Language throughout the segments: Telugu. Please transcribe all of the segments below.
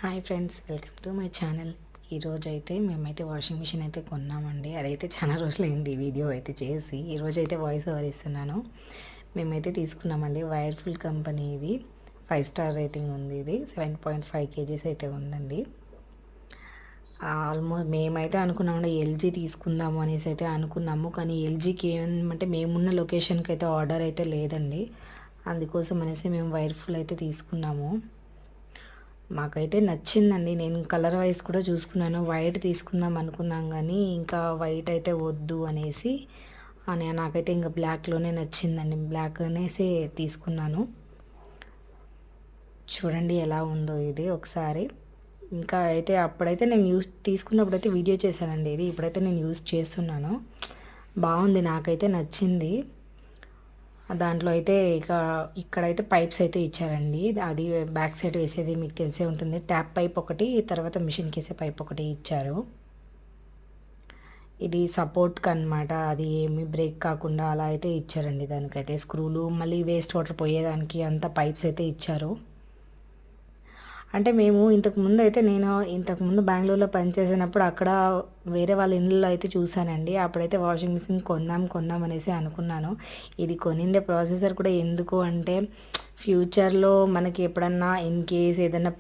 Hi friends, welcome to my channel. ఈరోజు అయితే మేమైతే వాషింగ్ మిషన్ అయితే కొన్నామండి. అదైతే చాలా రోజులైంది వీడియో అయితే చేసి. ఈరోజు అయితే వాయిస్ ఓవర్ ఇస్తున్నాను. మేమైతే తీసుకున్నామండి. వైర్ఫుల్ కంపెనీ ఇది. 5 స్టార్ రేటింగ్ ఉంది. ఇది 7.5 kgs అయితే ఉందండి. ఆల్మోస్ట్ మేమైతే అనుకున్నామండి ఎల్జీ తీసుకుందాము అనేసి అయితే అనుకున్నాము. కానీ ఎల్జీకి ఏమంటే మేమున్న లొకేషన్కి అయితే ఆర్డర్ అయితే లేదండి. అందుకోసం అనేసి మేము వైర్ఫుల్ అయితే తీసుకున్నాము. మాకైతే నచ్చిందండి. నేను కలర్ వైజ్ కూడా చూసుకున్నాను. వైట్ తీసుకుందాం అనుకున్నాం కానీ ఇంకా వైట్ అయితే వద్దు అనేసి నాకైతే ఇంకా బ్లాక్లోనే నచ్చిందండి. బ్లాక్ అనేసి తీసుకున్నాను. చూడండి ఎలా ఉందో ఇది ఒకసారి. ఇంకా అయితే అప్పుడైతే నేను తీసుకున్నప్పుడు అయితే వీడియో చేశానండి. ఇది ఇప్పుడైతే నేను యూజ్ చేస్తున్నాను. బాగుంది, నాకైతే నచ్చింది. దాంట్లో అయితే ఇక్కడైతే పైప్స్ అయితే ఇచ్చారండి. అది బ్యాక్ సైడ్ వేసేది మీకు తెలిసే ఉంటుంది. ట్యాప్ పైప్ ఒకటి, తర్వాత మిషన్కి వేసే పైప్ ఒకటి ఇచ్చారు. ఇది సపోర్ట్కి అనమాట. అది ఏమి బ్రేక్ కాకుండా అలా అయితే ఇచ్చారండి. దానికైతే స్క్రూలు, మళ్ళీ వేస్ట్ వాటర్ పోయేదానికి అంత పైప్స్ అయితే ఇచ్చారు. అంటే నేను ఇంతకుముందు బెంగళూరులో పనిచేసినప్పుడు అక్కడ వేరే వాళ్ళ ఇళ్ళలో అయితే చూశానండి. అప్పుడైతే వాషింగ్ మిషన్ కొందాం అనేసి అనుకున్నాను. ఇది కొనిండే ప్రాసెసర్ కూడా ఎందుకు అంటే ఫ్యూచర్లో మనకి ఎప్పుడన్నా ఇన్ కేస్ ఏదైనా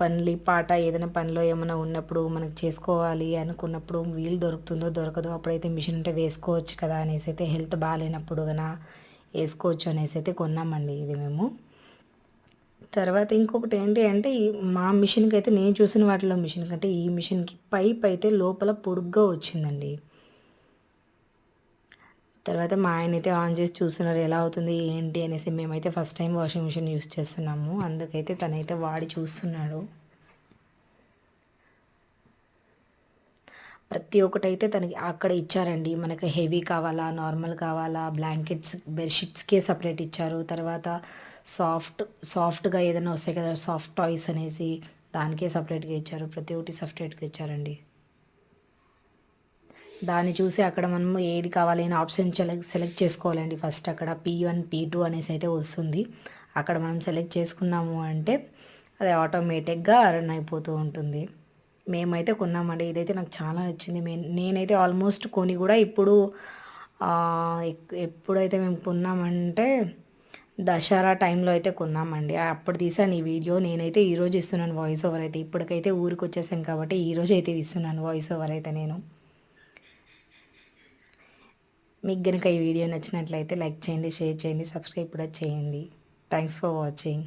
ఏదైనా పనిలో ఏమైనా ఉన్నప్పుడు మనకు చేసుకోవాలి అనుకున్నప్పుడు వీలు దొరుకుతుందో దొరకదో అప్పుడైతే మిషన్ ఉంటే వేసుకోవచ్చు కదా అనేసి అయితే, హెల్త్ బాగాలేనప్పుడు కన్నా వేసుకోవచ్చు అనేసి అయితే కొన్నామండి ఇది మేము. తర్వాత ఇంకొకటి ఏంటి అంటే మా మిషన్కి అయితే నేను చూసిన వాటిలో మిషన్ కంటే ఈ మిషన్కి పైప్ అయితే లోపల పొడుగ్గా వచ్చిందండి. తర్వాత మా ఆయన అయితే ఆన్ చేసి చూస్తున్నారు ఎలా అవుతుంది ఏంటి అనేసి. మేమైతే first time washing machine use చేస్తున్నాము, అందుకైతే తనైతే వాడి చూస్తున్నాడు. ప్రతి ఒక్కటైతే తనకి అక్కడ ఇచ్చారండి. మనకి హెవీ కావాలా, నార్మల్ కావాలా, బ్లాంకెట్స్ బెడ్షీట్స్కే సపరేట్ ఇచ్చారు. తర్వాత సాఫ్ట్గా ఏదైనా వస్తాయి కదా, సాఫ్ట్ టాయ్స్ అనేసి దానికే సపరేట్గా ఇచ్చారు. ప్రతి ఒక్కటి సపరేట్గా ఇచ్చారండి. దాన్ని చూసి అక్కడ మనము ఏది కావాలి అని ఆప్షన్ సెలెక్ట్ చేసుకోవాలండి. ఫస్ట్ అక్కడ P1 P2 అనేసి అయితే వస్తుంది. అక్కడ మనం సెలెక్ట్ చేసుకున్నాము అంటే అది ఆటోమేటిక్గా రన్ అయిపోతూ ఉంటుంది. మేమైతే కొన్నామండి. ఇదైతే నాకు చాలా నచ్చింది. నేనైతే ఆల్మోస్ట్ కొని కూడా ఎప్పుడైతే మేము కొన్నామంటే దసరా టైంలో అయితే కొన్నామండి. అప్పుడు తీసాను ఈ వీడియో. నేనైతే ఈరోజు ఇస్తున్నాను వాయిస్ ఓవర్ అయితే. ఇప్పటికైతే ఊరికి వచ్చేసాను కాబట్టి ఈరోజు అయితే ఇస్తున్నాను వాయిస్ ఓవర్ అయితే నేను. మీకు కనుక ఈ వీడియో నచ్చినట్లయితే లైక్ చేయండి, షేర్ చేయండి, సబ్స్క్రైబ్ కూడా చేయండి. Thanks for watching.